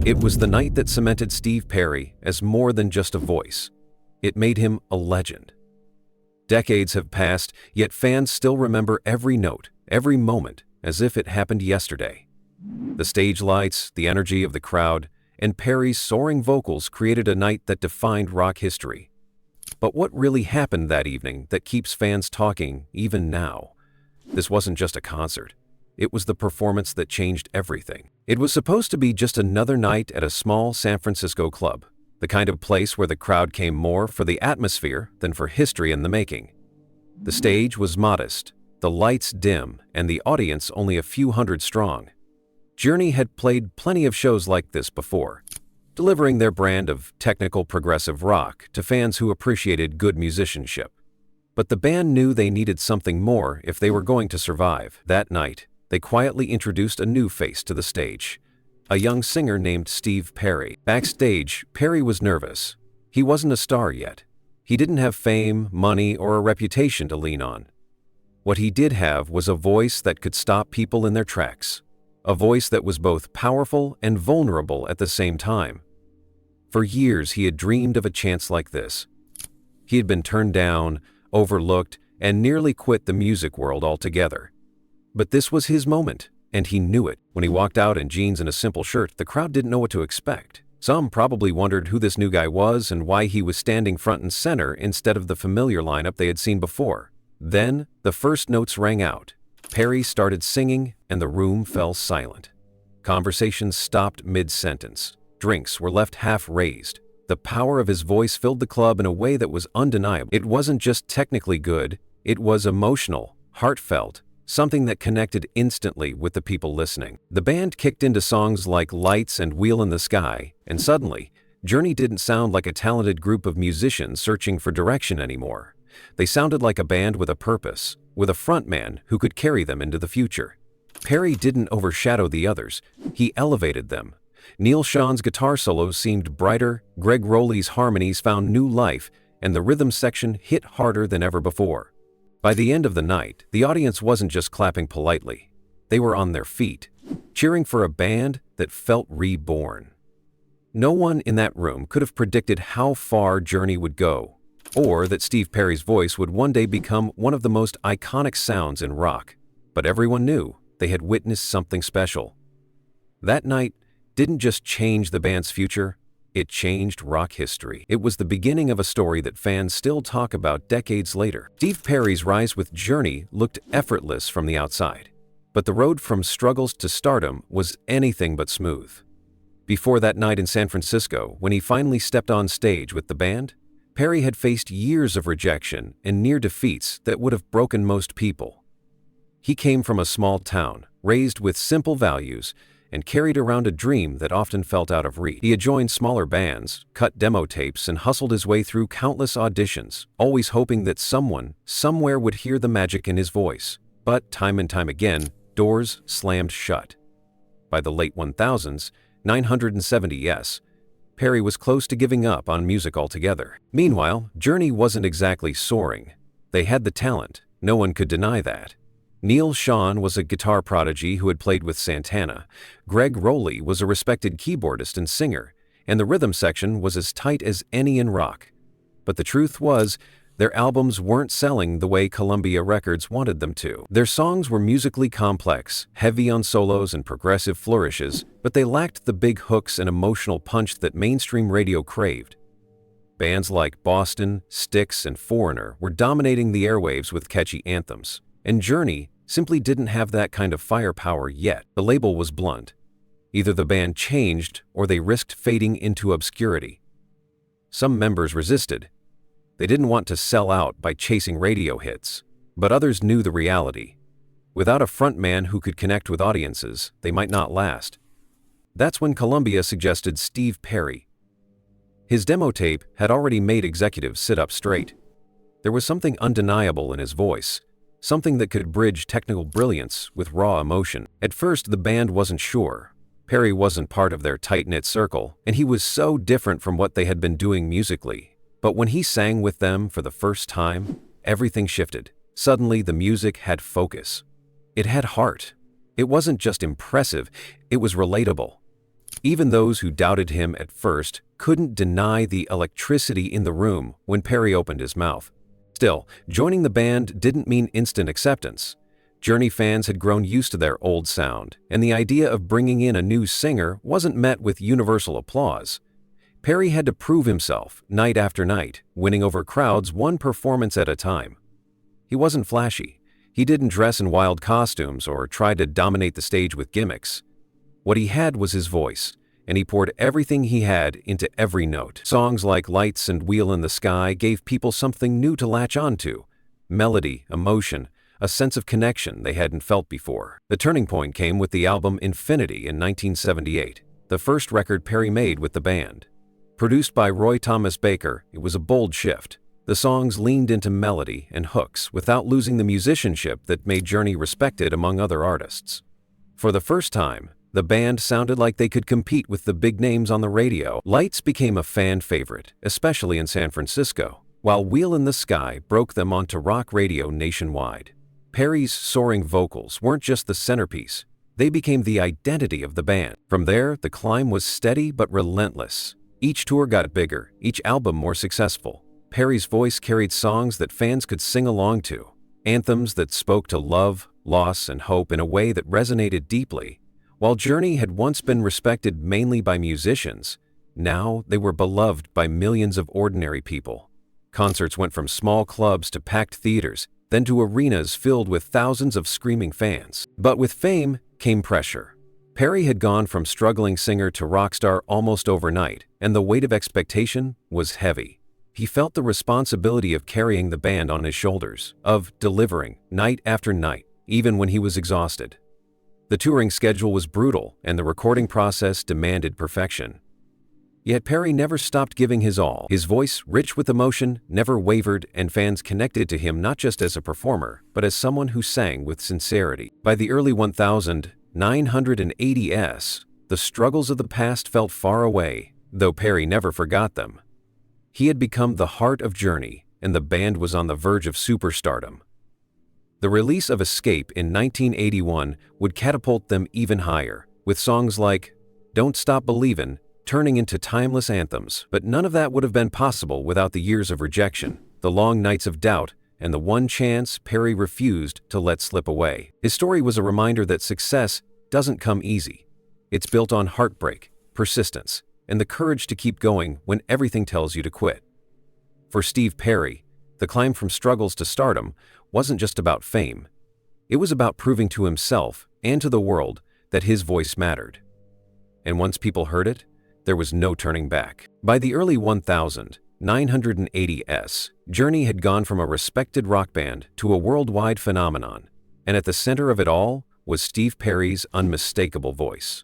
It was the night that cemented Steve Perry as more than just a voice. It made him a legend. Decades have passed, yet fans still remember every note, every moment, as if it happened yesterday. The stage lights, the energy of the crowd, and Perry's soaring vocals created a night that defined rock history. But what really happened that evening that keeps fans talking even now? This wasn't just a concert. It was the performance that changed everything. It was supposed to be just another night at a small San Francisco club, the kind of place where the crowd came more for the atmosphere than for history in the making. The stage was modest, the lights dim, and the audience only a few hundred strong. Journey had played plenty of shows like this before, delivering their brand of technical progressive rock to fans who appreciated good musicianship. But the band knew they needed something more if they were going to survive. That night, they quietly introduced a new face to the stage, a young singer named Steve Perry. Backstage, Perry was nervous. He wasn't a star yet. He didn't have fame, money, or a reputation to lean on. What he did have was a voice that could stop people in their tracks, a voice that was both powerful and vulnerable at the same time. For years, he had dreamed of a chance like this. He had been turned down, overlooked, and nearly quit the music world altogether. But this was his moment, and he knew it. When he walked out in jeans and a simple shirt, the crowd didn't know what to expect. Some probably wondered who this new guy was and why he was standing front and center instead of the familiar lineup they had seen before. Then, the first notes rang out. Perry started singing, and the room fell silent. Conversations stopped mid-sentence. Drinks were left half raised. The power of his voice filled the club in a way that was undeniable. It wasn't just technically good, it was emotional, heartfelt, something that connected instantly with the people listening. The band kicked into songs like Lights and Wheel in the Sky, and suddenly, Journey didn't sound like a talented group of musicians searching for direction anymore. They sounded like a band with a purpose, with a frontman who could carry them into the future. Perry didn't overshadow the others, he elevated them. Neil Sean's guitar solos seemed brighter, Greg Rowley's harmonies found new life, and the rhythm section hit harder than ever before. By the end of the night, the audience wasn't just clapping politely. They were on their feet, cheering for a band that felt reborn. No one in that room could have predicted how far Journey would go, or that Steve Perry's voice would one day become one of the most iconic sounds in rock. But everyone knew they had witnessed something special. That night didn't just change the band's future, it changed rock history. It was the beginning of a story that fans still talk about decades later. Steve Perry's rise with Journey looked effortless from the outside, but the road from struggles to stardom was anything but smooth. Before that night in San Francisco, when he finally stepped on stage with the band, Perry had faced years of rejection and near defeats that would have broken most people. He came from a small town, raised with simple values, and carried around a dream that often felt out of reach. He had joined smaller bands, cut demo tapes, and hustled his way through countless auditions, always hoping that someone, somewhere would hear the magic in his voice. But time and time again, doors slammed shut. By the late 1000s, 970s, Perry was close to giving up on music altogether. Meanwhile, Journey wasn't exactly soaring. They had the talent, no one could deny that. Neil Sean was a guitar prodigy who had played with Santana. Greg Rowley was a respected keyboardist and singer, and the rhythm section was as tight as any in rock. But the truth was, their albums weren't selling the way Columbia Records wanted them to. Their songs were musically complex, heavy on solos and progressive flourishes, but they lacked the big hooks and emotional punch that mainstream radio craved. Bands like Boston, Styx, and Foreigner were dominating the airwaves with catchy anthems, and Journey simply didn't have that kind of firepower yet. The label was blunt. Either the band changed or they risked fading into obscurity. Some members resisted. They didn't want to sell out by chasing radio hits, but others knew the reality. Without a frontman who could connect with audiences, they might not last. That's when Columbia suggested Steve Perry. His demo tape had already made executives sit up straight. There was something undeniable in his voice, something that could bridge technical brilliance with raw emotion. At first, the band wasn't sure. Perry wasn't part of their tight-knit circle, and he was so different from what they had been doing musically. But when he sang with them for the first time, everything shifted. Suddenly, the music had focus. It had heart. It wasn't just impressive, it was relatable. Even those who doubted him at first couldn't deny the electricity in the room when Perry opened his mouth. Still, joining the band didn't mean instant acceptance. Journey fans had grown used to their old sound, and the idea of bringing in a new singer wasn't met with universal applause. Perry had to prove himself night after night, winning over crowds one performance at a time. He wasn't flashy. He didn't dress in wild costumes or try to dominate the stage with gimmicks. What he had was his voice, and he poured everything he had into every note. Songs like Lights and Wheel in the Sky gave people something new to latch onto: melody, emotion, a sense of connection they hadn't felt before. The turning point came with the album Infinity in 1978, the first record Perry made with the band. Produced by Roy Thomas Baker, it was a bold shift. The songs leaned into melody and hooks without losing the musicianship that made Journey respected among other artists. For the first time, the band sounded like they could compete with the big names on the radio. Lights became a fan favorite, especially in San Francisco, while Wheel in the Sky broke them onto rock radio nationwide. Perry's soaring vocals weren't just the centerpiece, they became the identity of the band. From there, the climb was steady but relentless. Each tour got bigger, each album more successful. Perry's voice carried songs that fans could sing along to, anthems that spoke to love, loss, and hope in a way that resonated deeply. While Journey had once been respected mainly by musicians, now they were beloved by millions of ordinary people. Concerts went from small clubs to packed theaters, then to arenas filled with thousands of screaming fans. But with fame came pressure. Perry had gone from struggling singer to rock star almost overnight, and the weight of expectation was heavy. He felt the responsibility of carrying the band on his shoulders, of delivering night after night, even when he was exhausted. The touring schedule was brutal, and the recording process demanded perfection. Yet Perry never stopped giving his all. His voice, rich with emotion, never wavered, and fans connected to him not just as a performer, but as someone who sang with sincerity. By the early 1980s, the struggles of the past felt far away, though Perry never forgot them. He had become the heart of Journey, and the band was on the verge of superstardom. The release of Escape in 1981 would catapult them even higher, with songs like Don't Stop Believin' turning into timeless anthems. But none of that would have been possible without the years of rejection, the long nights of doubt, and the one chance Perry refused to let slip away. His story was a reminder that success doesn't come easy. It's built on heartbreak, persistence, and the courage to keep going when everything tells you to quit. For Steve Perry, the climb from struggles to stardom wasn't just about fame. It was about proving to himself and to the world that his voice mattered. And once people heard it, there was no turning back. By the early 1980s, Journey had gone from a respected rock band to a worldwide phenomenon, and at the center of it all was Steve Perry's unmistakable voice.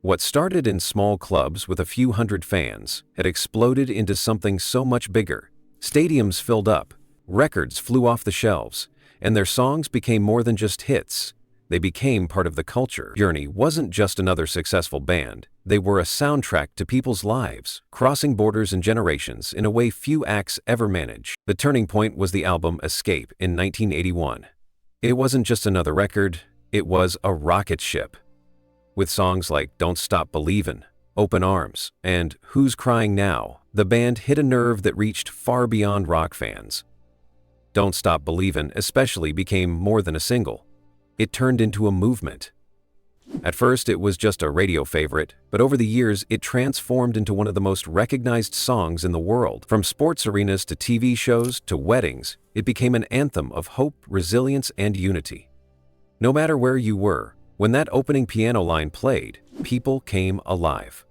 What started in small clubs with a few hundred fans had exploded into something so much bigger. Stadiums filled up, records flew off the shelves, and their songs became more than just hits. They became part of the culture. Journey wasn't just another successful band. They were a soundtrack to people's lives, crossing borders and generations in a way few acts ever manage. The turning point was the album Escape in 1981. It wasn't just another record, it was a rocket ship. With songs like Don't Stop Believin', Open Arms, and Who's Crying Now, the band hit a nerve that reached far beyond rock fans. Don't Stop Believin' especially became more than a single. It turned into a movement. At first, it was just a radio favorite, but over the years, it transformed into one of the most recognized songs in the world. From sports arenas to TV shows to weddings, it became an anthem of hope, resilience, and unity. No matter where you were, when that opening piano line played, people came alive.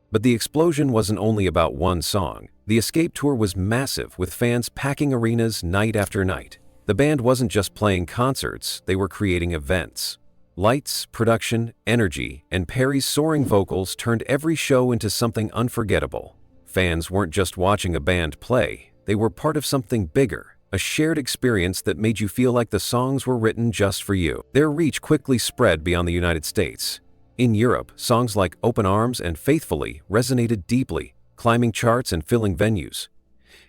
But the explosion wasn't only about one song. The Escape tour was massive, with fans packing arenas night after night. The band wasn't just playing concerts, they were creating events. Lights, production, energy, and Perry's soaring vocals turned every show into something unforgettable. Fans weren't just watching a band play, they were part of something bigger, a shared experience that made you feel like the songs were written just for you. Their reach quickly spread beyond the United States. In Europe, songs like Open Arms and Faithfully resonated deeply, climbing charts and filling venues.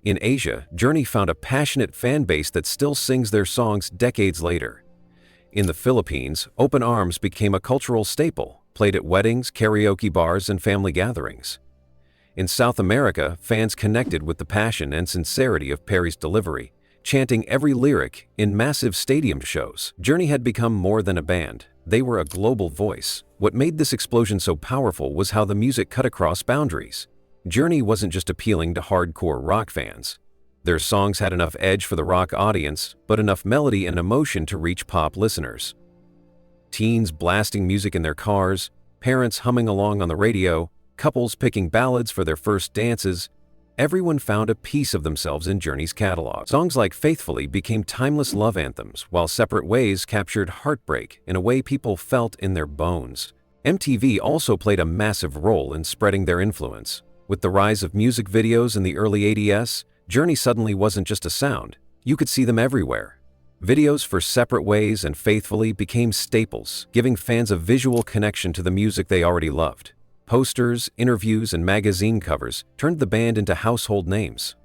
In Asia, Journey found a passionate fan base that still sings their songs decades later. In the Philippines, Open Arms became a cultural staple, played at weddings, karaoke bars, and family gatherings. In South America, fans connected with the passion and sincerity of Perry's delivery, chanting every lyric in massive stadium shows. Journey had become more than a band. They were a global voice. What made this explosion so powerful was how the music cut across boundaries. Journey wasn't just appealing to hardcore rock fans. Their songs had enough edge for the rock audience, but enough melody and emotion to reach pop listeners. Teens blasting music in their cars, parents humming along on the radio, couples picking ballads for their first dances, everyone found a piece of themselves in Journey's catalog. Songs like Faithfully became timeless love anthems, while Separate Ways captured heartbreak in a way people felt in their bones. MTV also played a massive role in spreading their influence. With the rise of music videos in the early 80s, Journey suddenly wasn't just a sound. You could see them everywhere. Videos for Separate Ways and Faithfully became staples, giving fans a visual connection to the music they already loved. Posters, interviews, and magazine covers turned the band into household names.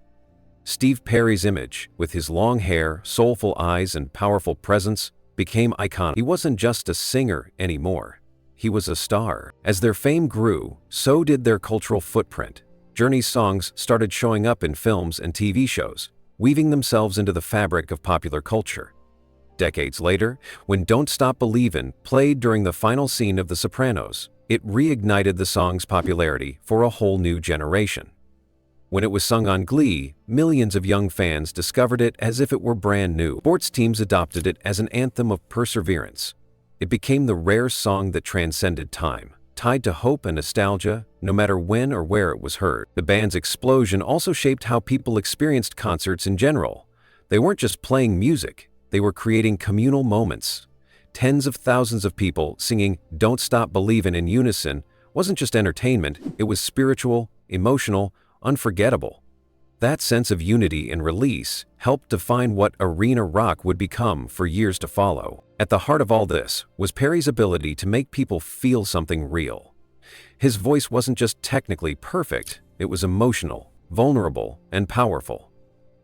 Steve Perry's image, with his long hair, soulful eyes, and powerful presence, became iconic. He wasn't just a singer anymore. He was a star. As their fame grew, so did their cultural footprint. Journey's songs started showing up in films and TV shows, weaving themselves into the fabric of popular culture. Decades later, when Don't Stop Believin' played during the final scene of The Sopranos, it reignited the song's popularity for a whole new generation. When it was sung on Glee, millions of young fans discovered it as if it were brand new. Sports teams adopted it as an anthem of perseverance. It became the rare song that transcended time, tied to hope and nostalgia, no matter when or where it was heard. The band's explosion also shaped how people experienced concerts in general. They weren't just playing music, they were creating communal moments. Tens of thousands of people singing Don't Stop Believin' in unison wasn't just entertainment, it was spiritual, emotional, unforgettable. That sense of unity and release helped define what arena rock would become for years to follow. At the heart of all this was Perry's ability to make people feel something real. His voice wasn't just technically perfect, it was emotional, vulnerable, and powerful.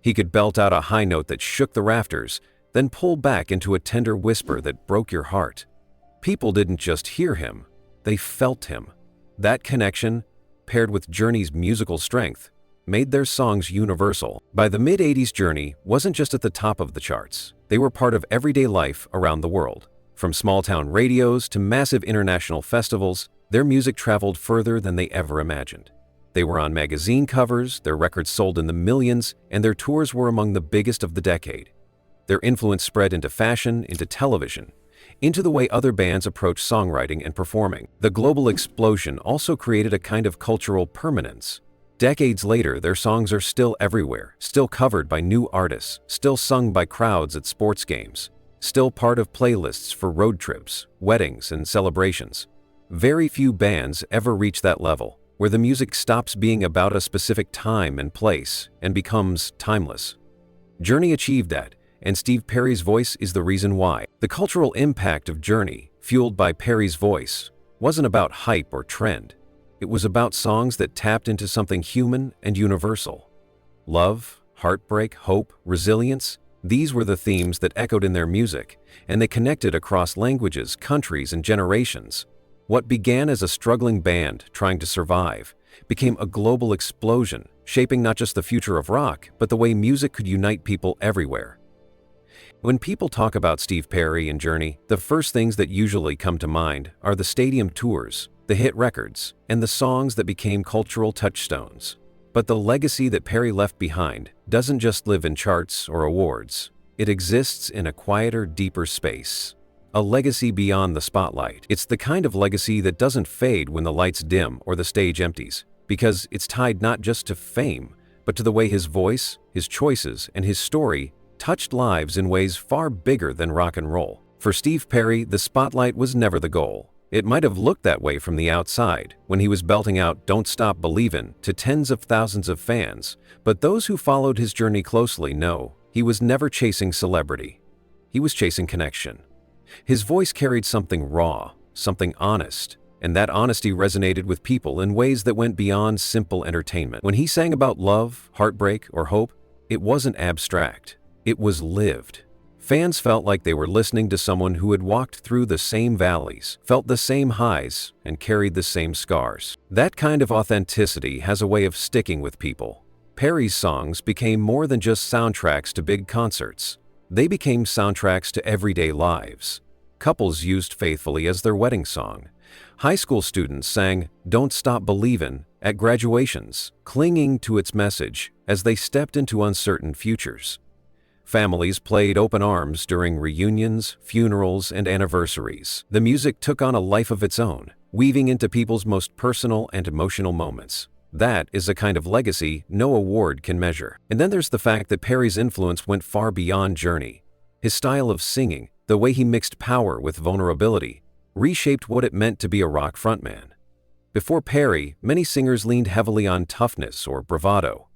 He could belt out a high note that shook the rafters, then pull back into a tender whisper that broke your heart. People didn't just hear him, they felt him. That connection, paired with Journey's musical strength, made their songs universal. By the mid-80s, Journey wasn't just at the top of the charts. They were part of everyday life around the world. From small-town radios to massive international festivals, their music traveled further than they ever imagined. They were on magazine covers, their records sold in the millions, and their tours were among the biggest of the decade. Their influence spread into fashion, into television, into the way other bands approach songwriting and performing. The global explosion also created a kind of cultural permanence. Decades later, their songs are still everywhere, still covered by new artists, still sung by crowds at sports games, still part of playlists for road trips, weddings, and celebrations. Very few bands ever reach that level, where the music stops being about a specific time and place and becomes timeless. Journey achieved that, and Steve Perry's voice is the reason why. The cultural impact of Journey, fueled by Perry's voice, wasn't about hype or trend. It was about songs that tapped into something human and universal. Love, heartbreak, hope, resilience, these were the themes that echoed in their music, and they connected across languages, countries, and generations. What began as a struggling band trying to survive became a global explosion, shaping not just the future of rock, but the way music could unite people everywhere. When people talk about Steve Perry and Journey, the first things that usually come to mind are the stadium tours, the hit records, and the songs that became cultural touchstones. But the legacy that Perry left behind doesn't just live in charts or awards. It exists in a quieter, deeper space. A legacy beyond the spotlight. It's the kind of legacy that doesn't fade when the lights dim or the stage empties, because it's tied not just to fame, but to the way his voice, his choices, and his story touched lives in ways far bigger than rock and roll. For Steve Perry, the spotlight was never the goal. It might have looked that way from the outside, when he was belting out Don't Stop Believin' to tens of thousands of fans, but those who followed his journey closely know he was never chasing celebrity. He was chasing connection. His voice carried something raw, something honest, and that honesty resonated with people in ways that went beyond simple entertainment. When he sang about love, heartbreak, or hope, it wasn't abstract. It was lived, Fans felt like they were listening to someone who had walked through the same valleys, felt the same highs, and carried the same scars. That kind of authenticity has a way of sticking with people. Perry's songs became more than just soundtracks to big concerts. They became soundtracks to everyday lives. Couples used Faithfully as their wedding song. High school students sang Don't Stop Believin' at graduations, clinging to its message as they stepped into uncertain futures. Families played Open Arms during reunions, funerals, and anniversaries. The music took on a life of its own, weaving into people's most personal and emotional moments. That is a kind of legacy no award can measure. And then there's the fact that Perry's influence went far beyond Journey. His style of singing, the way he mixed power with vulnerability, reshaped what it meant to be a rock frontman. Before Perry, many singers leaned heavily on toughness or bravado.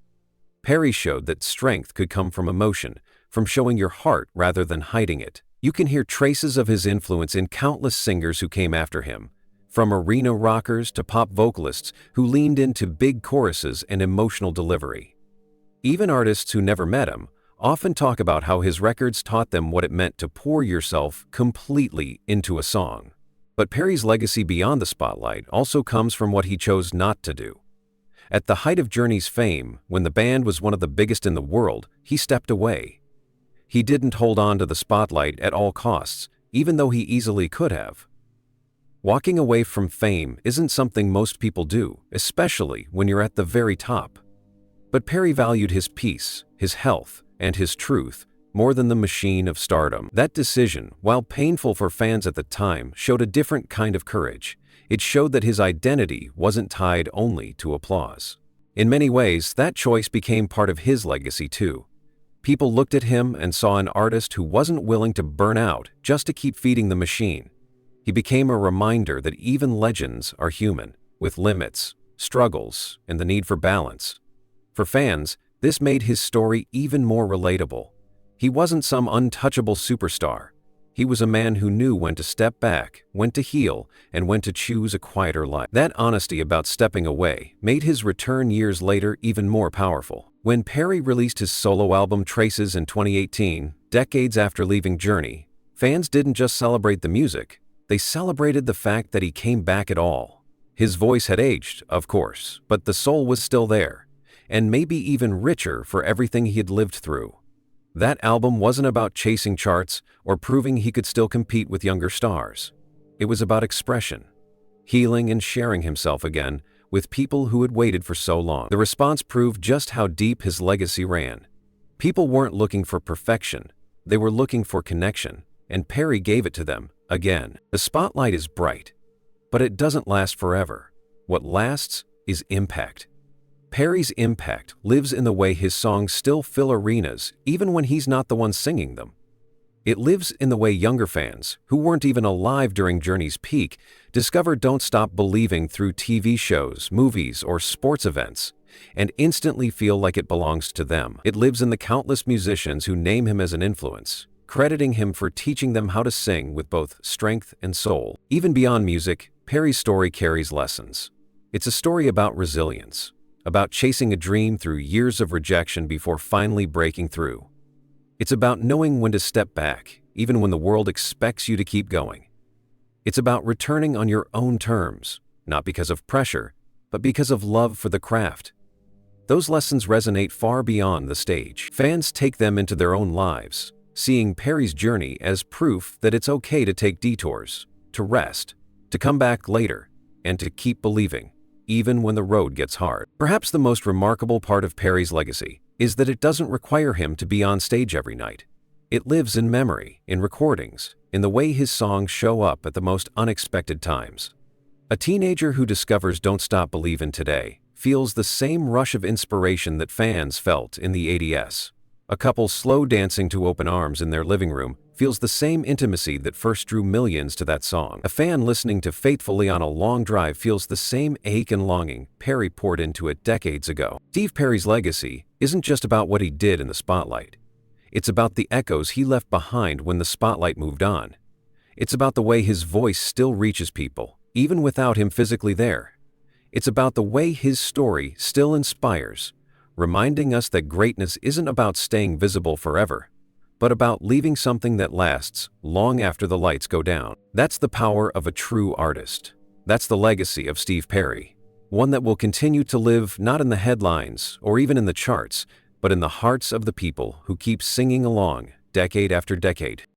Perry showed that strength could come from emotion, from showing your heart rather than hiding it. You can hear traces of his influence in countless singers who came after him, from arena rockers to pop vocalists who leaned into big choruses and emotional delivery. Even artists who never met him often talk about how his records taught them what it meant to pour yourself completely into a song. But Perry's legacy beyond the spotlight also comes from what he chose not to do. At the height of Journey's fame, when the band was one of the biggest in the world, he stepped away. He didn't hold on to the spotlight at all costs, even though he easily could have. Walking away from fame isn't something most people do, especially when you're at the very top. But Perry valued his peace, his health, and his truth more than the machine of stardom. That decision, while painful for fans at the time, showed a different kind of courage. It showed that his identity wasn't tied only to applause. In many ways, that choice became part of his legacy too. People looked at him and saw an artist who wasn't willing to burn out just to keep feeding the machine. He became a reminder that even legends are human, with limits, struggles, and the need for balance. For fans, this made his story even more relatable. He wasn't some untouchable superstar. He was a man who knew when to step back, when to heal, and when to choose a quieter life. That honesty about stepping away made his return years later even more powerful. When Perry released his solo album Traces in 2018, decades after leaving Journey, fans didn't just celebrate the music, they celebrated the fact that he came back at all. His voice had aged, of course, but the soul was still there, and maybe even richer for everything he had lived through. That album wasn't about chasing charts or proving he could still compete with younger stars. It was about expression, healing and sharing himself again with people who had waited for so long. The response proved just how deep his legacy ran. People weren't looking for perfection, they were looking for connection, and Perry gave it to them, again. The spotlight is bright, but it doesn't last forever. What lasts is impact. Perry's impact lives in the way his songs still fill arenas even when he's not the one singing them. It lives in the way younger fans, who weren't even alive during Journey's peak, discover Don't Stop Believing through TV shows, movies, or sports events, and instantly feel like it belongs to them. It lives in the countless musicians who name him as an influence, crediting him for teaching them how to sing with both strength and soul. Even beyond music, Perry's story carries lessons. It's a story about resilience, about chasing a dream through years of rejection before finally breaking through. It's about knowing when to step back, even when the world expects you to keep going. It's about returning on your own terms, not because of pressure, but because of love for the craft. Those lessons resonate far beyond the stage. Fans take them into their own lives, seeing Perry's journey as proof that it's okay to take detours, to rest, to come back later, and to keep believing, even when the road gets hard. Perhaps the most remarkable part of Perry's legacy is that it doesn't require him to be on stage every night. It lives in memory, in recordings, in the way his songs show up at the most unexpected times. A teenager who discovers Don't Stop Believin' today feels the same rush of inspiration that fans felt in the 80s. A couple slow dancing to Open Arms in their living room feels the same intimacy that first drew millions to that song. A fan listening to Faithfully on a long drive feels the same ache and longing Perry poured into it decades ago. Steve Perry's legacy isn't just about what he did in the spotlight. It's about the echoes he left behind when the spotlight moved on. It's about the way his voice still reaches people, even without him physically there. It's about the way his story still inspires, reminding us that greatness isn't about staying visible forever, but about leaving something that lasts long after the lights go down. That's the power of a true artist. That's the legacy of Steve Perry. One that will continue to live not in the headlines or even in the charts, but in the hearts of the people who keep singing along decade after decade.